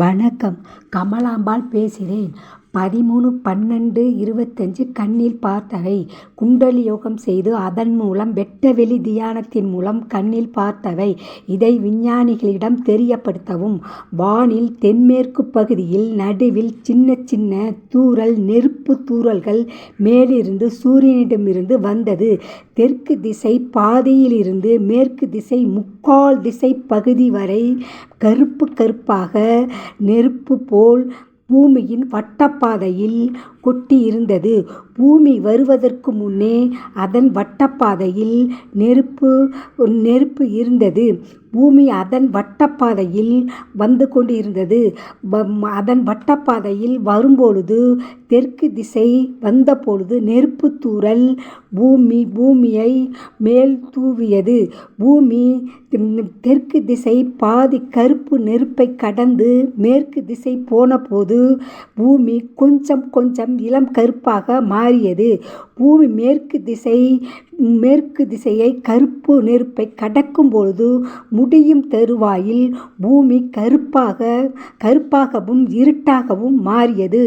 வணக்கம். கமலாம்பாள் பேசுகிறேன். 13/12/25 கண்ணில் பார்த்தவை. குண்டலி யோகம் செய்து அதன் மூலம் வெட்டவெளி தியானத்தின் மூலம் கண்ணில் பார்த்தவை. இதை விஞ்ஞானிகளிடம் தெரியப்படுத்தவும். வானில் தென்மேற்கு பகுதியில் நடுவில் சின்ன சின்ன தூறல், நெருப்பு தூறல்கள் மேலிருந்து சூரியனிடமிருந்து வந்தது. தெற்கு திசை பாதியிலிருந்து மேற்கு திசை முக்கால் திசை பகுதி வரை கருப்பு கருப்பாக நெருப்பு போல் பூமியின் வட்டப்பாதையில் கொட்டியிருந்தது. பூமி வருவதற்கு முன்னே அதன் வட்டப்பாதையில் நெருப்பு இருந்தது. பூமி அதன் வட்டப்பாதையில் வந்து கொண்டிருந்தது. அதன் வட்டப்பாதையில் வரும்பொழுது, தெற்கு திசை வந்தபொழுது நெருப்பு தூறல் பூமியை மேல் தூவியது. பூமி தெற்கு திசை பாதி கருப்பு நெருப்பை கடந்து மேற்கு திசை போன போது பூமி கொஞ்சம் கொஞ்சம் இளம் கருப்பாக மாறியது. பூமி மேற்கு திசையை கருப்பு நெருப்பை கடக்கும் பொழுது முடியும் தருவாயில் பூமி கருப்பாகவும் இருட்டாகவும் மாறியது.